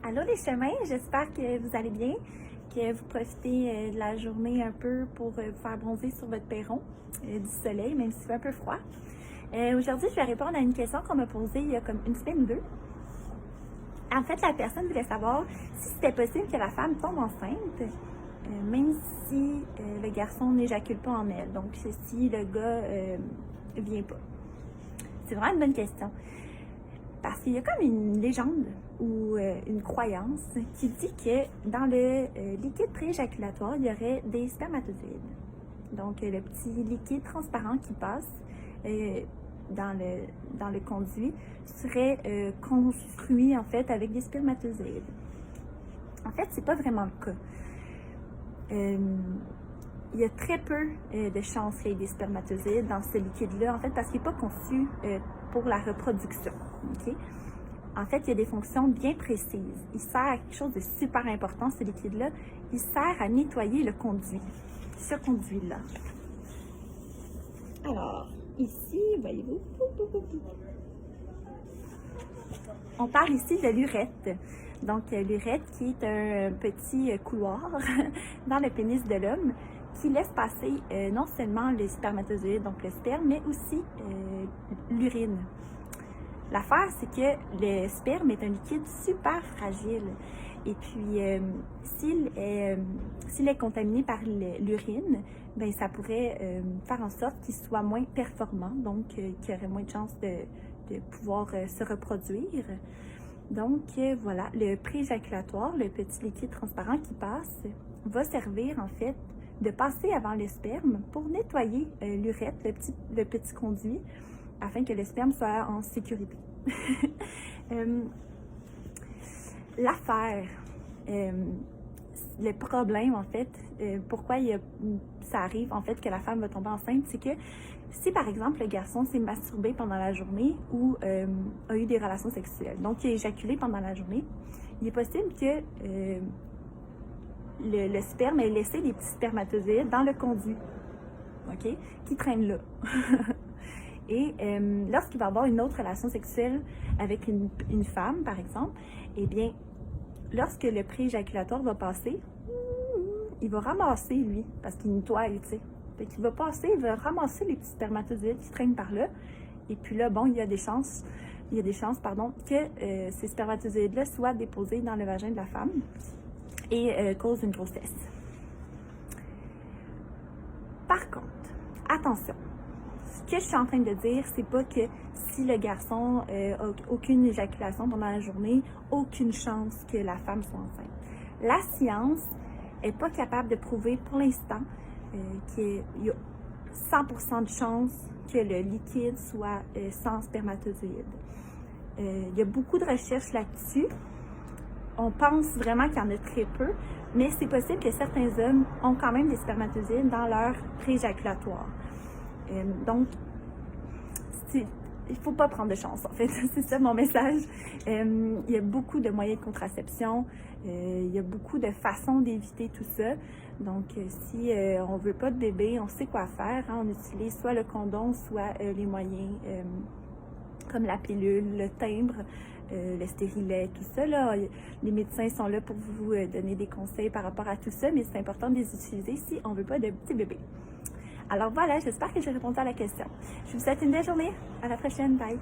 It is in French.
Allô les chemins, j'espère que vous allez bien, que vous profitez de la journée un peu pour vous faire bronzer sur votre perron du soleil, même s'il fait un peu froid. Aujourd'hui, je vais répondre à une question qu'on m'a posée il y a comme une semaine ou deux. En fait, la personne voulait savoir si c'était possible que la femme tombe enceinte, même si le garçon n'éjacule pas en elle, donc si le gars vient pas. C'est vraiment une bonne question. Parce qu'il y a comme une légende ou une croyance qui dit que dans le liquide prééjaculatoire, il y aurait des spermatozoïdes. Donc, le petit liquide transparent qui passe dans le conduit serait construit en fait avec des spermatozoïdes. En fait, c'est pas vraiment le cas. Il y a très peu de chances qu'il y ait des spermatozoïdes dans ce liquide-là, en fait, parce qu'il n'est pas conçu pour la reproduction. Okay? En fait, il y a des fonctions bien précises. Il sert à quelque chose de super important, ce liquide-là. Il sert à nettoyer le conduit, ce conduit-là. Alors, ici, voyez-vous, on parle ici de l'urètre. Donc, l'urètre qui est un petit couloir dans le pénis de l'homme qui laisse passer non seulement les spermatozoïdes, donc le sperme, mais aussi l'urine. L'affaire, c'est que le sperme est un liquide super fragile. Et puis, s'il est contaminé par l'urine, ben ça pourrait faire en sorte qu'il soit moins performant, donc qu'il aurait moins de chances de pouvoir se reproduire. Donc, voilà, le prééjaculatoire, le petit liquide transparent qui passe, va servir en fait de passer avant le sperme pour nettoyer l'urètre, le petit conduit, afin que le sperme soit en sécurité. L'affaire, le problème en fait, pourquoi ça arrive en fait que la femme va tomber enceinte, c'est que si par exemple le garçon s'est masturbé pendant la journée ou a eu des relations sexuelles, donc il a éjaculé pendant la journée, il est possible que le sperme ait laissé des petits spermatozoïdes dans le conduit, ok, qui traînent là. Et lorsqu'il va avoir une autre relation sexuelle avec une femme, par exemple, eh bien, lorsque le prééjaculatoire va passer, il va ramasser, lui, parce qu'il nettoie, tu sais. Fait qu'il va passer, il va ramasser les petits spermatozoïdes qui traînent par là. Et puis là, bon, il y a des chances, que ces spermatozoïdes-là soient déposés dans le vagin de la femme et causent une grossesse. Par contre, attention. Ce que je suis en train de dire, c'est pas que si le garçon n'a aucune éjaculation pendant la journée, aucune chance que la femme soit enceinte. La science n'est pas capable de prouver pour l'instant qu'il y a 100% de chance que le liquide soit sans spermatozoïdes. Il y a beaucoup de recherches là-dessus. On pense vraiment qu'il y en a très peu, mais c'est possible que certains hommes ont quand même des spermatozoïdes dans leur prééjaculatoire. Donc, il ne faut pas prendre de chance, en fait. C'est ça mon message. Il y a beaucoup de moyens de contraception. Il y a beaucoup de façons d'éviter tout ça. Donc, si on ne veut pas de bébé, on sait quoi faire. Hein? On utilise soit le condom, soit les moyens comme la pilule, le timbre, le stérilet, tout ça. Là. Les médecins sont là pour vous donner des conseils par rapport à tout ça, mais c'est important de les utiliser si on ne veut pas de petits bébés. Alors voilà, j'espère que j'ai répondu à la question. Je vous souhaite une belle journée. À la prochaine. Bye.